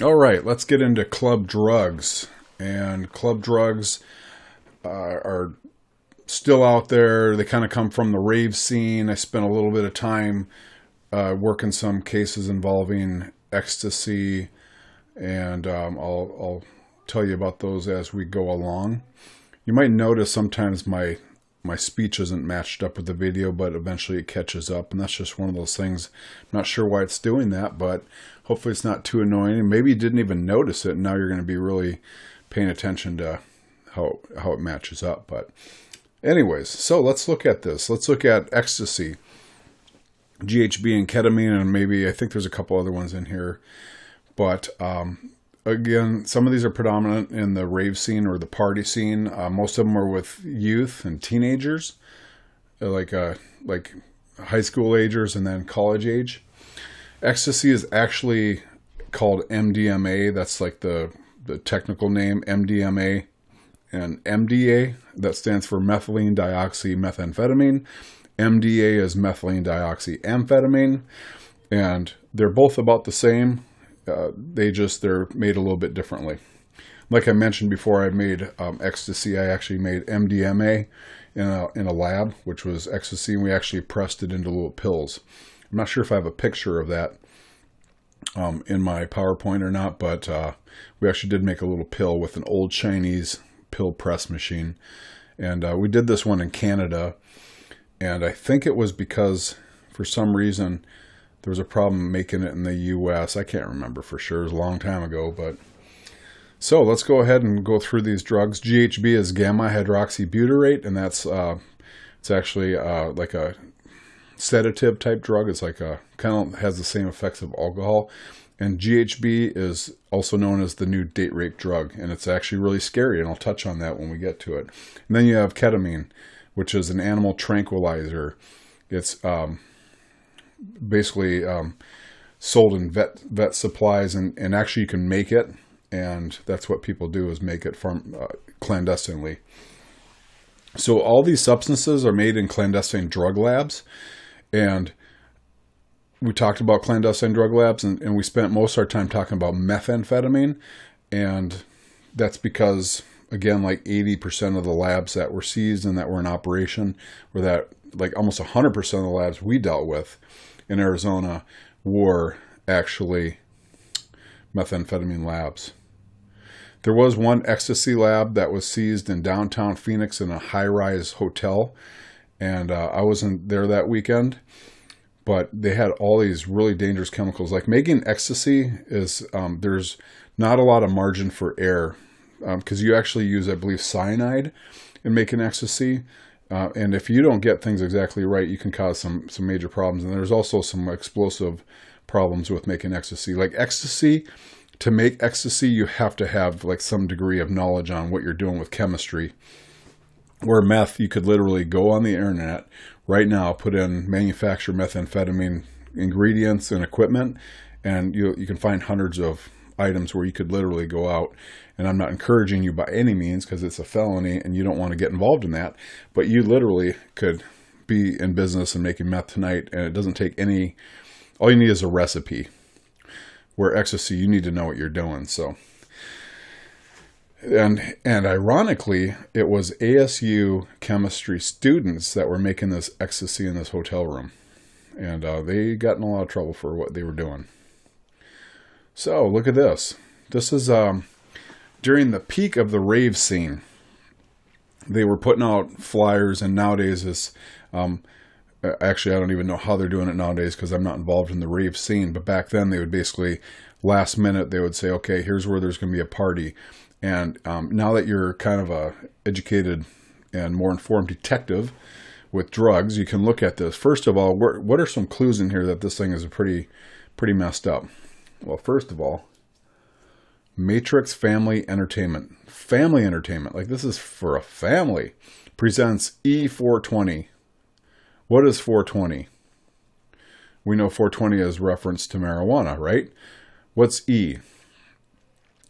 All right, let's get into club drugs. And club drugs are still out there. They kind of come from the rave scene. I spent a little bit of time working some cases involving ecstasy, and I'll tell you about those as we go along. You might notice sometimes my speech isn't matched up with the video, but eventually it catches up, and that's just one of those things. I'm not sure why it's doing that, but hopefully it's not too annoying. And maybe you didn't even notice it, and now you're going to be really paying attention to how it matches up. But anyways, so let's look at this. Let's look at ecstasy, GHB, and ketamine, and maybe I think there's a couple other ones in here. But again, some of these are predominant in the rave scene or the party scene. Most of them are with youth and teenagers, like high school agers and then college age. Ecstasy is actually called MDMA. That's like the technical name, MDMA. And MDA, that stands for methylene dioxymethamphetamine. MDA is methylene dioxyamphetamine. And they're both about the same. They're made a little bit differently. Like I mentioned before, I made ecstasy. I actually made MDMA in a lab, which was ecstasy, and we actually pressed it into little pills. I'm not sure if I have a picture of that in my PowerPoint or not, but we actually did make a little pill with an old Chinese pill press machine. And we did this one in Canada, and I think it was because for some reason there was a problem making it in the U.S. I can't remember for sure. It was a long time ago. But so let's go ahead and go through these drugs. GHB is gamma hydroxybutyrate, and that's it's actually like a sedative type drug. It's like a kind of has the same effects of alcohol. And GHB is also known as the new date rape drug, and it's actually really scary, and I'll touch on that when we get to it. And then you have ketamine, which is an animal tranquilizer. It's basically sold in vet supplies, and actually you can make it, and that's what people do is make it from clandestinely. So all these substances are made in clandestine drug labs, and we talked about clandestine drug labs, and we spent most of our time talking about methamphetamine, and that's because, again, like 80% of the labs that were seized and that were in operation, or that like almost 100% of the labs we dealt with in Arizona were actually methamphetamine labs. There was one ecstasy lab that was seized in downtown Phoenix in a high-rise hotel, and I wasn't there that weekend, but they had all these really dangerous chemicals. Like making ecstasy is, there's not a lot of margin for error, because you actually use, I believe, cyanide in making ecstasy. And if you don't get things exactly right, you can cause some major problems. And there's also some explosive problems with making ecstasy. Like ecstasy, to make ecstasy, you have to have like some degree of knowledge on what you're doing with chemistry. Where meth, you could literally go on the internet right now, put in manufacture methamphetamine ingredients and equipment, and you can find hundreds of items where you could literally go out. And I'm not encouraging you by any means, because it's a felony and you don't want to get involved in that, but you literally could be in business and making meth tonight, and it doesn't take any, all you need is a recipe. Where ecstasy, you need to know what you're doing. So, and ironically, it was ASU chemistry students that were making this ecstasy in this hotel room, and they got in a lot of trouble for what they were doing. So look at this. This is during the peak of the rave scene. They were putting out flyers, and nowadays this, actually I don't even know how they're doing it nowadays because I'm not involved in the rave scene, but back then they would basically, last minute, they would say, okay, here's where there's going to be a party. And now that you're kind of a educated and more informed detective with drugs, you can look at this. First of all, what are some clues in here that this thing is pretty messed up? Well, first of all, Matrix Family Entertainment. Family entertainment, like this is for a family, presents E420. What is 420? We know 420 is reference to marijuana, right? What's E?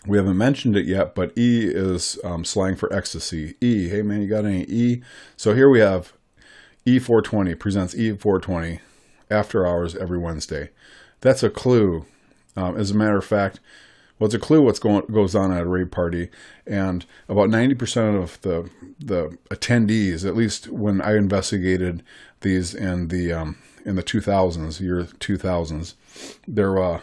We haven't mentioned it yet, but E is slang for ecstasy. E, hey man, you got any E? So here we have E420, presents E420, after hours every Wednesday. That's a clue. As a matter of fact, Well, it's a clue what's goes on at a rave party, and about 90% of the attendees, at least when I investigated these in the 2000s, year 2000s, there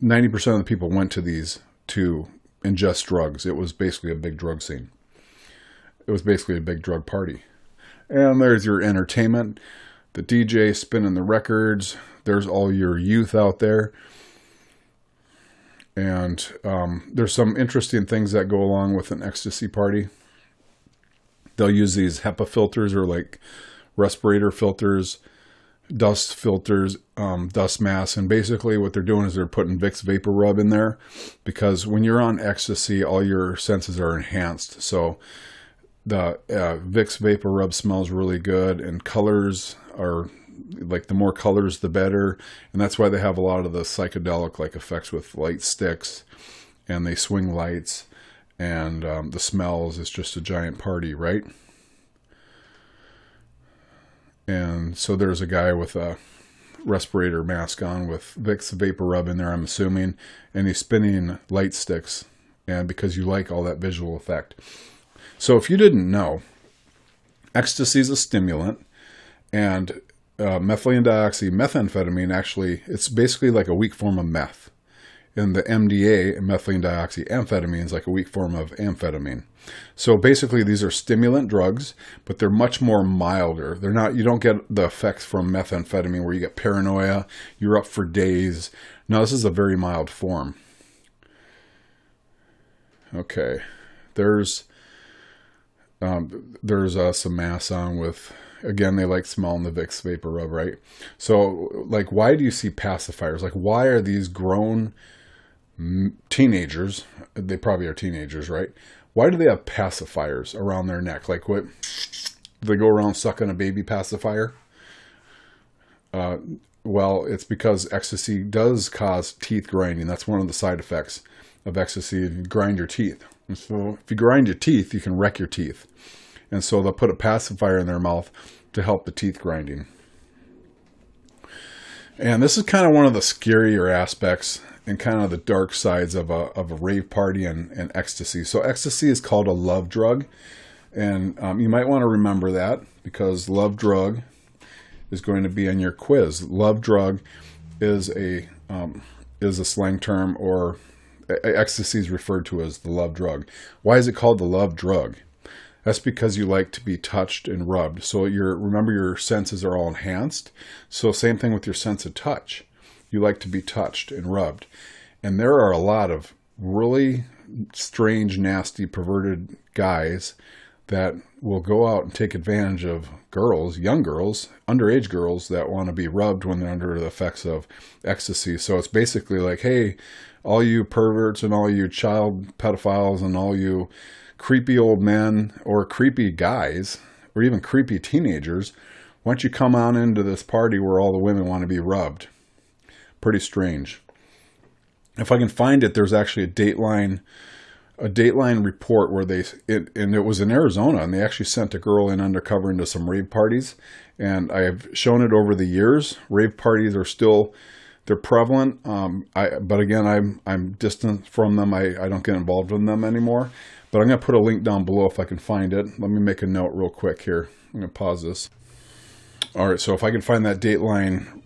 90% of the people went to these to ingest drugs. It was basically a big drug scene. It was basically a big drug party. And there's your entertainment, the DJ spinning the records. There's all your youth out there. And there's some interesting things that go along with an ecstasy party. They'll use these HEPA filters, or like respirator filters, dust filters, dust masks. And basically what they're doing is they're putting Vicks Vapor Rub in there, because when you're on ecstasy, all your senses are enhanced. So the Vicks Vapor Rub smells really good, and colors are, like, the more colors the better, and that's why they have a lot of the psychedelic like effects with light sticks, and they swing lights, and the smells is just a giant party, right? And so there's a guy with a respirator mask on with Vicks Vapor Rub in there, I'm assuming, and he's spinning light sticks, and because you like all that visual effect. So if you didn't know, ecstasy is a stimulant, and methylene dioxymethamphetamine, actually, it's basically like a weak form of meth. And the MDA, methylene dioxyamphetamine, is like a weak form of amphetamine. So basically these are stimulant drugs, but they're much more milder. They're not, you don't get the effects from methamphetamine where you get paranoia, you're up for days. No, this is a very mild form. Okay, there's some masks on with, again, they like smelling the Vicks Vapor Rub, right? So, like, why do you see pacifiers? Like, why are these grown teenagers, they probably are teenagers, right? Why do they have pacifiers around their neck? Like, what, do they go around sucking a baby pacifier? Well, it's because ecstasy does cause teeth grinding. That's one of the side effects of ecstasy. You grind your teeth. And so if you grind your teeth, you can wreck your teeth. And so they'll put a pacifier in their mouth to help the teeth grinding. And this is kind of one of the scarier aspects and kind of the dark sides of a rave party and ecstasy. So ecstasy is called a love drug. And you might want to remember that, because love drug is going to be in your quiz. Love drug is a slang term, or ecstasy is referred to as the love drug. Why is it called the love drug? That's because you like to be touched and rubbed. So remember your senses are all enhanced. So same thing with your sense of touch. You like to be touched and rubbed. And there are a lot of really strange, nasty, perverted guys that will go out and take advantage of girls, young girls, underage girls that want to be rubbed when they're under the effects of ecstasy. So it's basically like, hey, all you perverts and all you child pedophiles and all you creepy old men or creepy guys or even creepy teenagers, why don't you come on into this party where all the women want to be rubbed? Pretty strange. If I can find it, there's actually a Dateline report where and it was in Arizona, and they actually sent a girl in undercover into some rave parties. And I have shown it over the years. Rave parties are still, they're prevalent. But again, I'm distant from them. I don't get involved in them anymore. But I'm going to put a link down below if I can find it. Let me make a note real quick here. I'm going to pause this. All right, so if I can find that Dateline,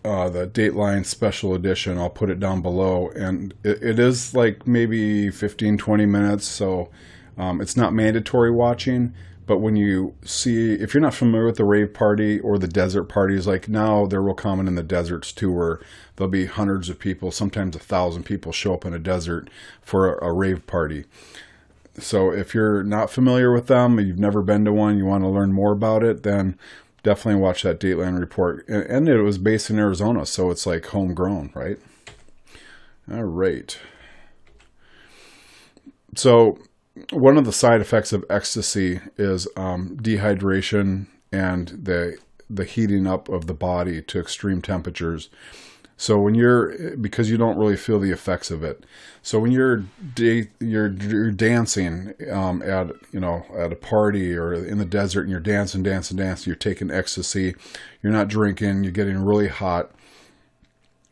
the Dateline special edition, I'll put it down below. And it is like maybe 15, 20 minutes, so it's not mandatory watching. But when you see, if you're not familiar with the rave party or the desert parties, like now they're real common in the deserts too, where there'll be hundreds of people, sometimes 1,000 people show up in a desert for a rave party. So if you're not familiar with them, you've never been to one, you want to learn more about it, then definitely watch that Dateline report. And it was based in Arizona, so it's like homegrown, right? All right. So one of the side effects of ecstasy is dehydration and the heating up of the body to extreme temperatures. So because you don't really feel the effects of it. So when you're dancing at a party or in the desert, and you're dancing, you're taking ecstasy, you're not drinking, you're getting really hot.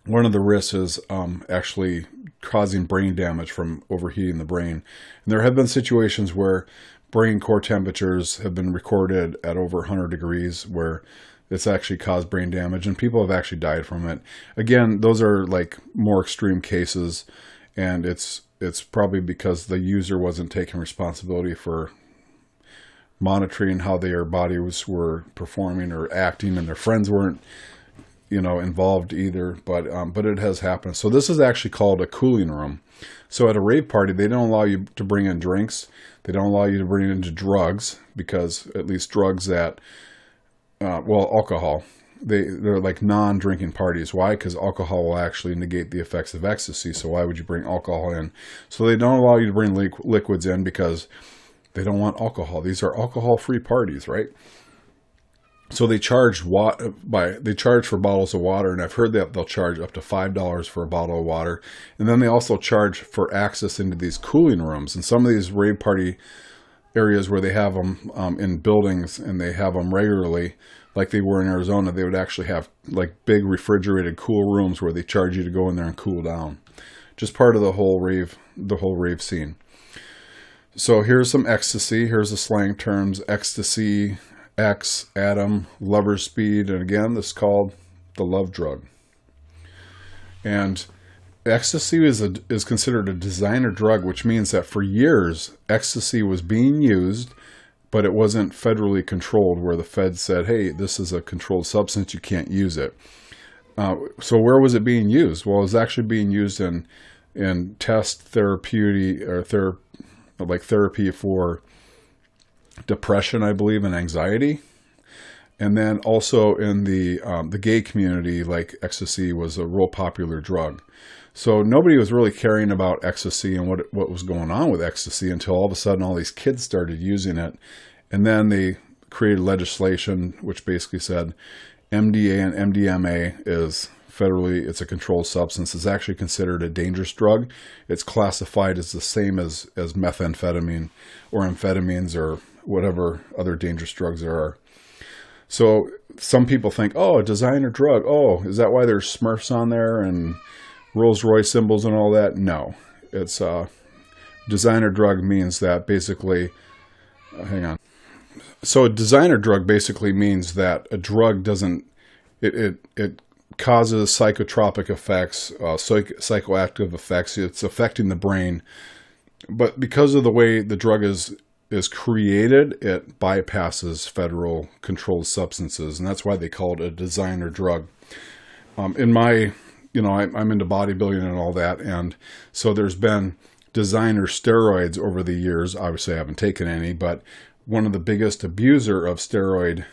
One of the risks is actually causing brain damage from overheating the brain. And there have been situations where brain core temperatures have been recorded at over 100 degrees where it's actually caused brain damage, and people have actually died from it. Again, those are like more extreme cases, and it's probably because the user wasn't taking responsibility for monitoring how their bodies were performing or acting, and their friends weren't, involved either. But it has happened. So this is actually called a cooling room. So at a rave party, they don't allow you to bring in drinks. They don't allow you to bring in drugs, because at least drugs that, alcohol. They're like non-drinking parties. Why? Because alcohol will actually negate the effects of ecstasy. So why would you bring alcohol in? So they don't allow you to bring liquids in because they don't want alcohol. These are alcohol-free parties, right? So they charge for bottles of water, and I've heard that they'll charge up to $5 for a bottle of water. And then they also charge for access into these cooling rooms. And some of these rave party areas where they have them in buildings, and they have them regularly, like they were in Arizona, they would actually have like big refrigerated cool rooms where they charge you to go in there and cool down. Just part of the whole rave scene. So here's some ecstasy. Here's the slang terms: ecstasy, X, atom, lover's speed, and again, this is called the love drug. And ecstasy is considered a designer drug, which means that for years, ecstasy was being used, but it wasn't federally controlled, where the feds said, hey, this is a controlled substance, you can't use it. So where was it being used? Well, it was actually being used in test therapy, or therapy for depression, I believe, and anxiety. And then also in the gay community, like ecstasy was a real popular drug. So nobody was really caring about ecstasy and what was going on with ecstasy until all of a sudden all these kids started using it. And then they created legislation which basically said MDA and MDMA is federally, it's a controlled substance. It's actually considered a dangerous drug. It's classified as the same as methamphetamine or amphetamines or whatever other dangerous drugs there are. So some people think, oh, a designer drug. Oh, is that why there's Smurfs on there and Rolls-Royce symbols and all that? No. It's designer drug means that basically, hang on. So a designer drug basically means that a drug doesn't, it causes psychotropic effects, psychoactive effects. It's affecting the brain. But because of the way the drug is created, it bypasses federal controlled substances. And that's why they call it a designer drug. In my, I'm into bodybuilding and all that. And so there's been designer steroids over the years. Obviously I haven't taken any, but one of the biggest abuser of steroids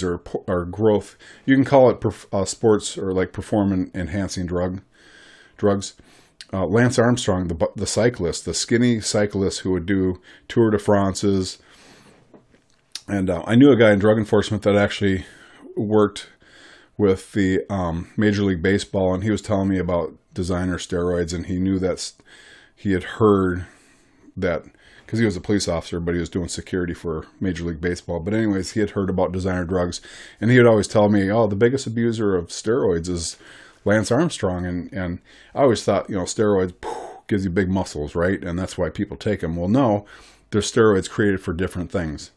or growth, you can call it sports or like performance enhancing drugs. Lance Armstrong, the cyclist, the skinny cyclist who would do Tour de France's. And I knew a guy in drug enforcement that actually worked with the Major League Baseball, and he was telling me about designer steroids, and he knew that he had heard that, because he was a police officer, but he was doing security for Major League Baseball. But anyways, he had heard about designer drugs, and he would always tell me, oh, the biggest abuser of steroids is Lance Armstrong. And I always thought, steroids gives you big muscles, right? And that's why people take them. Well, no, there's steroids created for different things.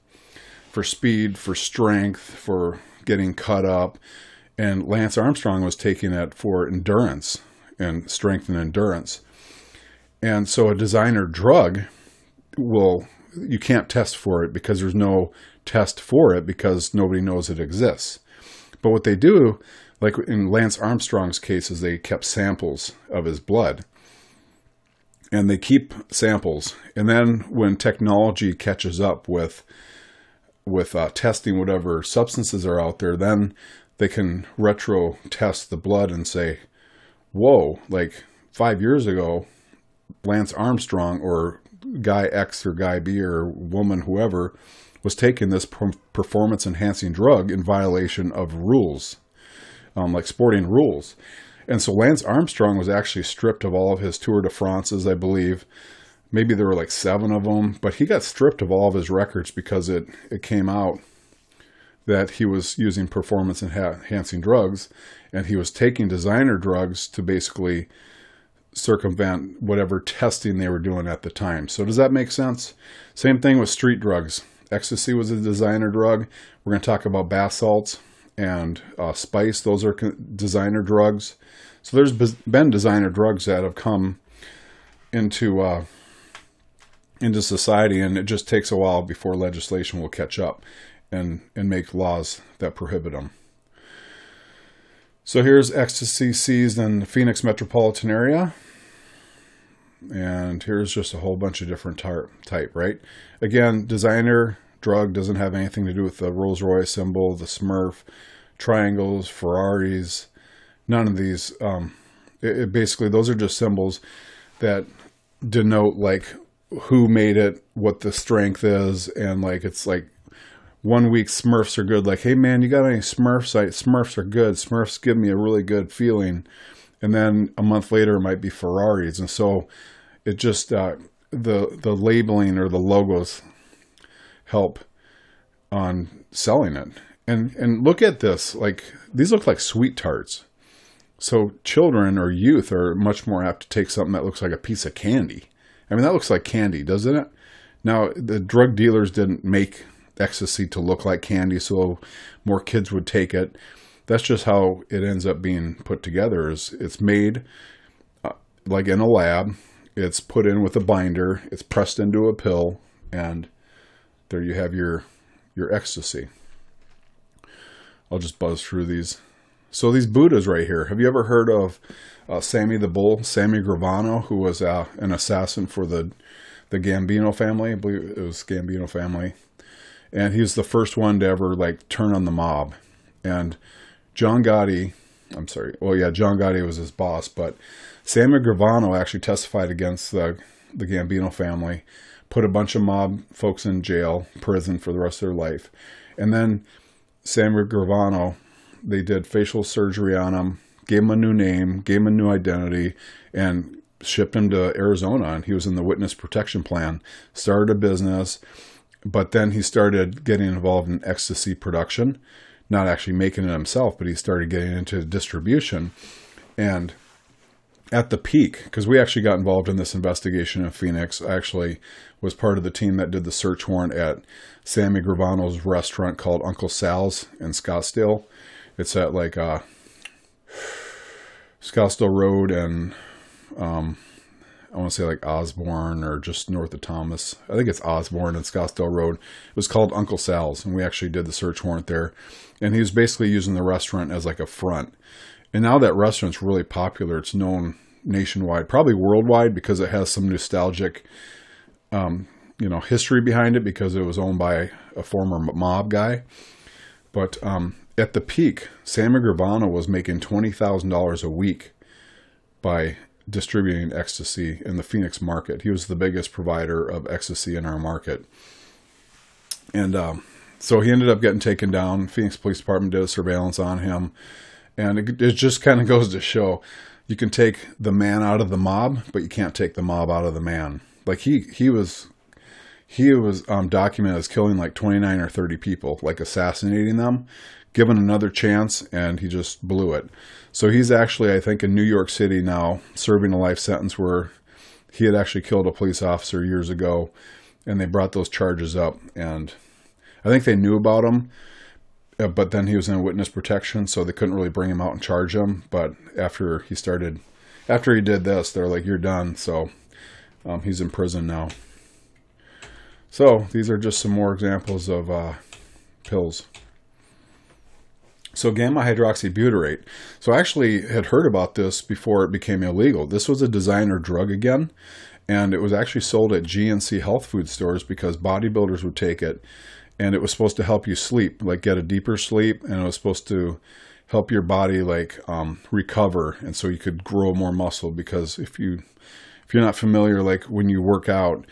For speed, for strength, for getting cut up. And Lance Armstrong was taking it for endurance and strength and endurance. And so a designer drug, you can't test for it because there's no test for it because nobody knows it exists. But what they do, like in Lance Armstrong's case, is they kept samples of his blood. And they keep samples. And then when technology catches up with testing whatever substances are out there, then they can retro test the blood and say, whoa, like 5 years ago, Lance Armstrong or guy X or guy B or woman, whoever, was taking this performance enhancing drug in violation of rules, like sporting rules. And so Lance Armstrong was actually stripped of all of his Tour de France's, I believe. Maybe there were like 7 of them, but he got stripped of all of his records because it came out that he was using performance enhancing drugs, and he was taking designer drugs to basically circumvent whatever testing they were doing at the time. So does that make sense? Same thing with street drugs. Ecstasy was a designer drug. We're going to talk about bath salts and spice. Those are designer drugs. So there's been designer drugs that have come into society, and it just takes a while before legislation will catch up and make laws that prohibit them. So here's ecstasy seized in the Phoenix metropolitan area. And here's just a whole bunch of different type, right? Again, designer drug doesn't have anything to do with the Rolls-Royce symbol, the Smurf, triangles, Ferraris, none of these. Basically, those are just symbols that denote like who made it, what the strength is, and like it's like 1 week Smurfs are good. Like, hey man, you got any Smurfs? Smurfs are good. Smurfs give me a really good feeling. And then a month later, it might be Ferraris. And so it just, the labeling or the logos help on selling it. And look at this, like these look like sweet tarts. So children or youth are much more apt to take something that looks like a piece of candy. I mean, that looks like candy, doesn't it? Now, the drug dealers didn't make ecstasy to look like candy, so more kids would take it. That's just how it ends up being put together. Is it's made like in a lab. It's put in with a binder. It's pressed into a pill, and there you have your ecstasy. I'll just buzz through these. So these Buddhas right here. Have you ever heard of Sammy the Bull, Sammy Gravano, who was an assassin for the Gambino family? I believe it was Gambino family. And he was the first one to ever like turn on the mob. And John Gotti was his boss, but Sammy Gravano actually testified against the Gambino family, put a bunch of mob folks in jail, prison for the rest of their life. And then Sammy Gravano, they did facial surgery on him, gave him a new name, gave him a new identity, and shipped him to Arizona. And he was in the witness protection plan, started a business. But then he started getting involved in ecstasy production, not actually making it himself, but he started getting into distribution. And at the peak, because we actually got involved in this investigation in Phoenix, I actually was part of the team that did the search warrant at Sammy Gravano's restaurant called Uncle Sal's in Scottsdale. It's at like Scottsdale Road and I want to say like Osborne or just north of Thomas. I think it's Osborne and Scottsdale Road. It was called Uncle Sal's, and we actually did the search warrant there. And he was basically using the restaurant as like a front. And now that restaurant's really popular. It's known nationwide, probably worldwide, because it has some nostalgic, history behind it because it was owned by a former mob guy. But at the peak, Sammy Gravano was making $20,000 a week by distributing ecstasy in the Phoenix market. He was the biggest provider of ecstasy in our market. And so he ended up getting taken down. Phoenix Police Department did a surveillance on him. And it just kind of goes to show you can take the man out of the mob, but you can't take the mob out of the man. Like he was documented as killing like 29 or 30 people, like assassinating them, given another chance, and he just blew it. So he's actually, I think, in New York City now, serving a life sentence where he had actually killed a police officer years ago, and they brought those charges up. And I think they knew about him, but then he was in witness protection, so they couldn't really bring him out and charge him. But after he did this, they're like, "You're done." So he's in prison now. So these are just some more examples of pills. So gamma hydroxybutyrate. So I actually had heard about this before it became illegal. This was a designer drug again, and it was actually sold at GNC health food stores because bodybuilders would take it, and it was supposed to help you sleep, like get a deeper sleep, and it was supposed to help your body like recover, and so you could grow more muscle. Because if you're not familiar, like when you work out,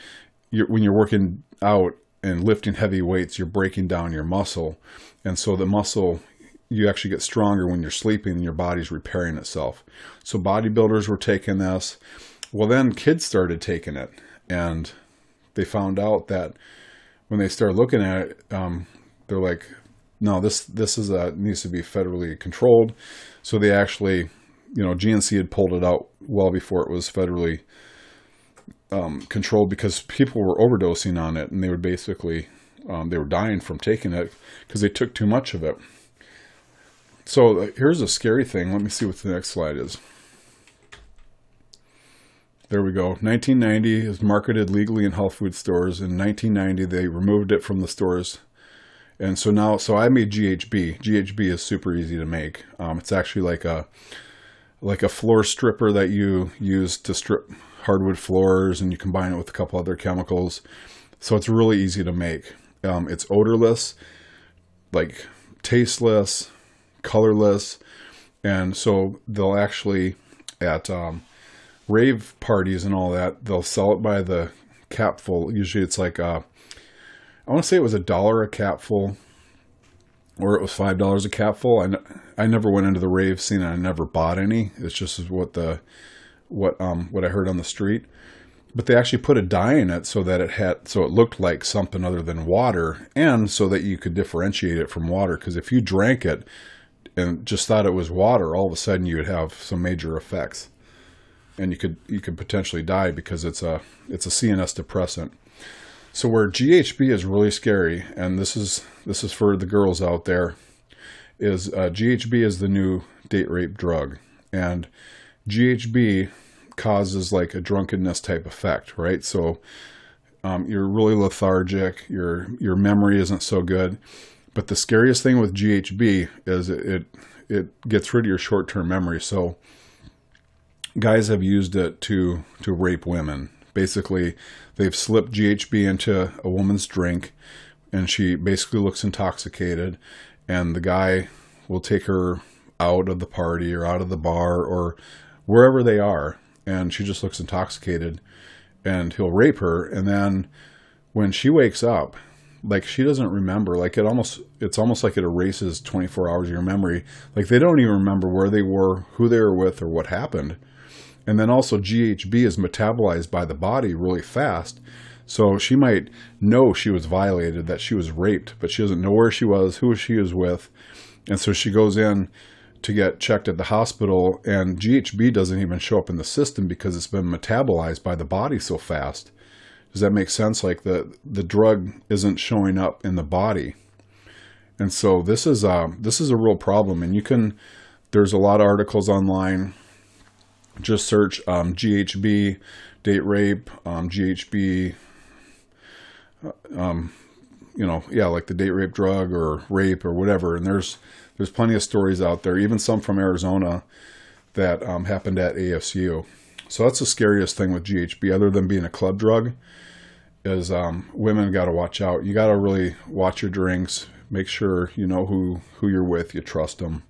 when you're working out and lifting heavy weights, you're breaking down your muscle, and so the muscle, you actually get stronger when you're sleeping and your body's repairing itself. So bodybuilders were taking this. Well, then kids started taking it, and they found out that when they started looking at it, they're like, no, this is needs to be federally controlled. So they actually GNC had pulled it out well before it was federally controlled, because people were overdosing on it, and they would basically, they were dying from taking it because they took too much of it. So here's a scary thing. Let me see what the next slide is. There we go. 1990 is marketed legally in health food stores. In 1990, they removed it from the stores. And so now, I made GHB. GHB is super easy to make. It's actually like a floor stripper that you use to strip hardwood floors, and you combine it with a couple other chemicals. So it's really easy to make. It's odorless, like tasteless, colorless. And so they'll actually, at rave parties and all that, they'll sell it by the capful. Usually it's like, I want to say it was $1 a capful, or it was $5 a capful. I never went into the rave scene, and I never bought any. It's just what I heard on the street. But they actually put a dye in it so that it looked like something other than water, and so that you could differentiate it from water. Because if you drank it and just thought it was water, all of a sudden you would have some major effects, and you could potentially die, because it's a CNS depressant. So where GHB is really scary, and this is for the girls out there, is GHB is the new date rape drug, and GHB causes like a drunkenness type effect, right? So you're really lethargic, your memory isn't so good. But the scariest thing with GHB is it gets rid of your short-term memory. So guys have used it to rape women. Basically, they've slipped GHB into a woman's drink, and she basically looks intoxicated, and the guy will take her out of the party or out of the bar or wherever they are, and she just looks intoxicated, and he'll rape her. And then when she wakes up, like, she doesn't remember. Like, it's almost like it erases 24 hours of your memory. Like, they don't even remember where they were, who they were with, or what happened. And then also GHB is metabolized by the body really fast. So she might know she was violated, that she was raped, but she doesn't know where she was, who she was with. And so she goes in to get checked at the hospital, and GHB doesn't even show up in the system because it's been metabolized by the body so fast. Does that make sense? Like, the drug isn't showing up in the body. And so this is a real problem. And there's a lot of articles online. Just search GHB, date rape, GHB, like the date rape drug or rape or whatever. And there's plenty of stories out there, even some from Arizona, that happened at ASU. So that's the scariest thing with GHB, other than being a club drug, is women got to watch out. You got to really watch your drinks, make sure you know who you're with, you trust them,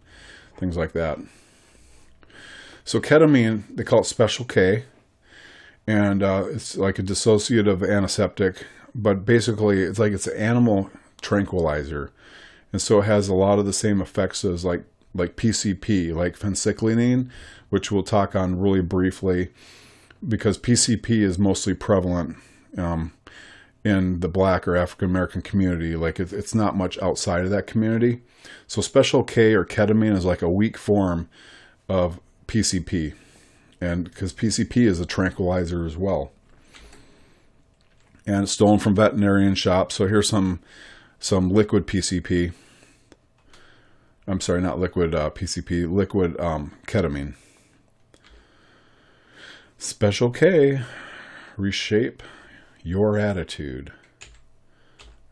things like that. So ketamine, they call it Special K, and it's like a dissociative antiseptic, but basically it's an animal tranquilizer. And so it has a lot of the same effects as like PCP, like phencyclidine, which we'll talk on really briefly, because PCP is mostly prevalent in the Black or African American community. Like, it's not much outside of that community. So Special K, or ketamine, is like a weak form of PCP, and because PCP is a tranquilizer as well, and it's stolen from veterinarian shops. So here's some liquid PCP. I'm sorry, not liquid PCP, liquid ketamine. Special K, reshape your attitude,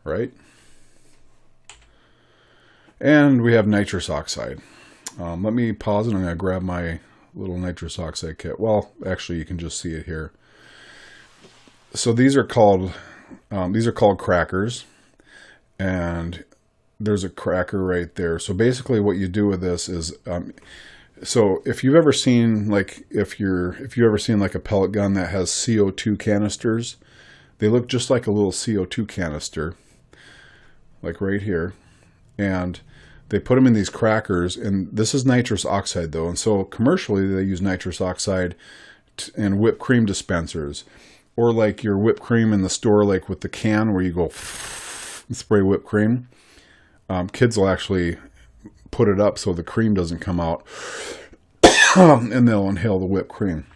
right? And we have nitrous oxide. Let me pause, and I'm going to grab my little nitrous oxide kit. Well, actually, you can just see it here. So these are called crackers, and there's a cracker right there. So basically, what you do with this is, so if you've ever seen like a pellet gun that has CO2 canisters, they look just like a little CO2 canister, like right here, and they put them in these crackers, and this is nitrous oxide though. And so commercially they use nitrous oxide in whipped cream dispensers, or like your whipped cream in the store, like with the can where you go and spray whipped cream. Kids will actually put it up so the cream doesn't come out. and they'll inhale the whipped cream.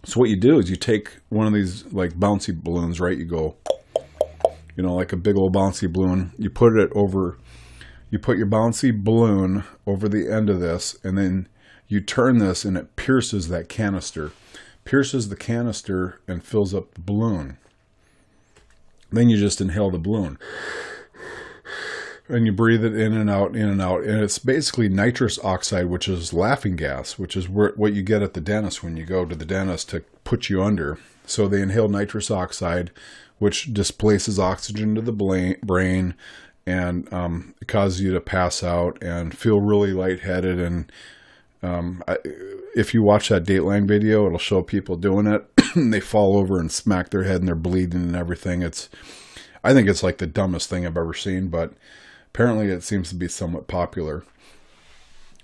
So what you do is you take one of these like bouncy balloons, right? You go, like a big old bouncy balloon. You put your bouncy balloon over the end of this, and then you turn this and it pierces that canister. Pierces the canister and fills up the balloon. Then you just inhale the balloon. And you breathe it in and out, in and out. And it's basically nitrous oxide, which is laughing gas, which is what you get at the dentist when you go to the dentist to put you under. So they inhale nitrous oxide, which displaces oxygen to the brain, and it causes you to pass out and feel really lightheaded. And if you watch that Dateline video, it'll show people doing it. They fall over and smack their head and they're bleeding and everything. I think it's like the dumbest thing I've ever seen, but apparently it seems to be somewhat popular.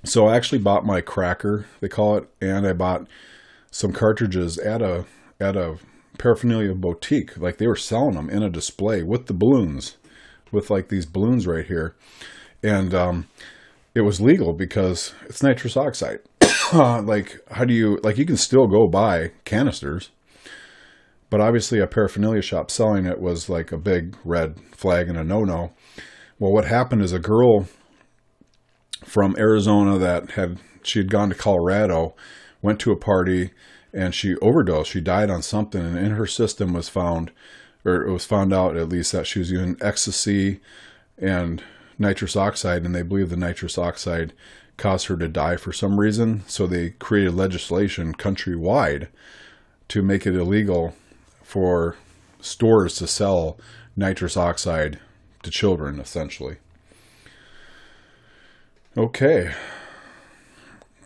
So I actually bought my cracker, they call it, and I bought some cartridges at a paraphernalia boutique. Like they were selling them in a display with the balloons, with like these balloons right here. And it was legal because it's nitrous oxide. Like you can still go buy canisters, but obviously a paraphernalia shop selling it was like a big red flag and a no-no. Well, what happened is a girl from Arizona she had gone to Colorado, went to a party, and she overdosed. She died on something, and in her system was found, or it was found out at least, that she was using ecstasy and nitrous oxide, and they believe the nitrous oxide caused her to die for some reason. So they created legislation countrywide to make it illegal for stores to sell nitrous oxide to children, essentially. Okay.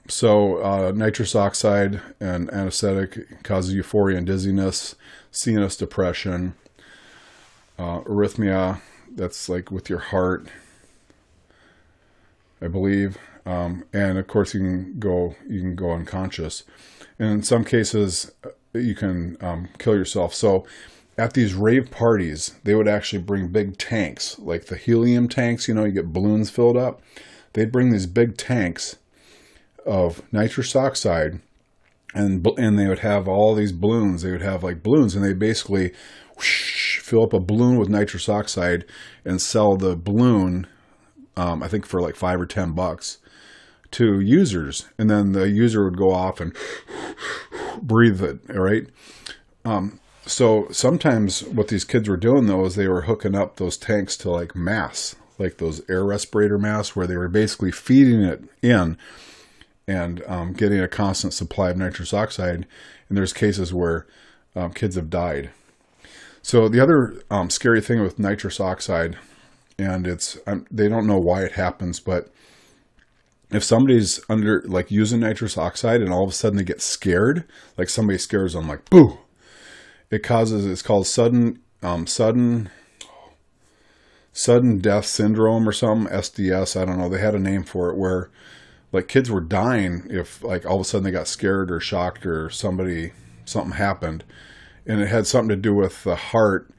So nitrous oxide and anesthetic causes euphoria and dizziness, CNS depression, arrhythmia, that's like with your heart, I believe. And of course you can go unconscious. And in some cases you can kill yourself. So at these rave parties, they would actually bring big tanks, like the helium tanks, you get balloons filled up. They'd bring these big tanks of nitrous oxide, and they would have all these balloons. They would have like balloons, and they basically fill up a balloon with nitrous oxide and sell the balloon, I think for like $5 or $10 to users. And then the user would go off and breathe it, all right? So sometimes what these kids were doing, though, is they were hooking up those tanks to like masks, like those air respirator masks, where they were basically feeding it in and getting a constant supply of nitrous oxide. And there's cases where kids have died. So the other scary thing with nitrous oxide, and they don't know why it happens, but if somebody's using nitrous oxide and all of a sudden they get scared, like somebody scares them, like boo, it's called sudden death syndrome or something, SDS, I don't know. They had a name for it, where like kids were dying if like all of a sudden they got scared or shocked or something happened, and it had something to do with the heart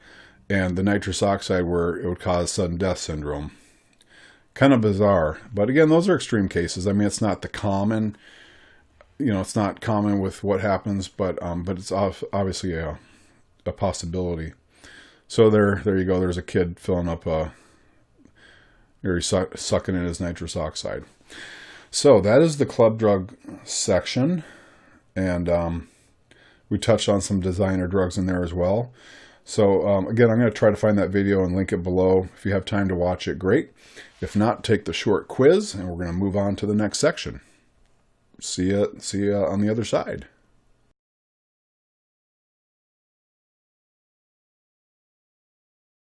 and the nitrous oxide, where it would cause sudden death syndrome. Kind of bizarre, but again, those are extreme cases. I mean, it's not the common, it's not common with what happens, but it's obviously a possibility. So there you go. There's a kid filling up sucking in his nitrous oxide. So that is the club drug section, and we touched on some designer drugs in there as well. So again, I'm going to try to find that video and link it below. If you have time to watch it, great. If not, take the short quiz, and we're going to move on to the next section. See ya on the other side.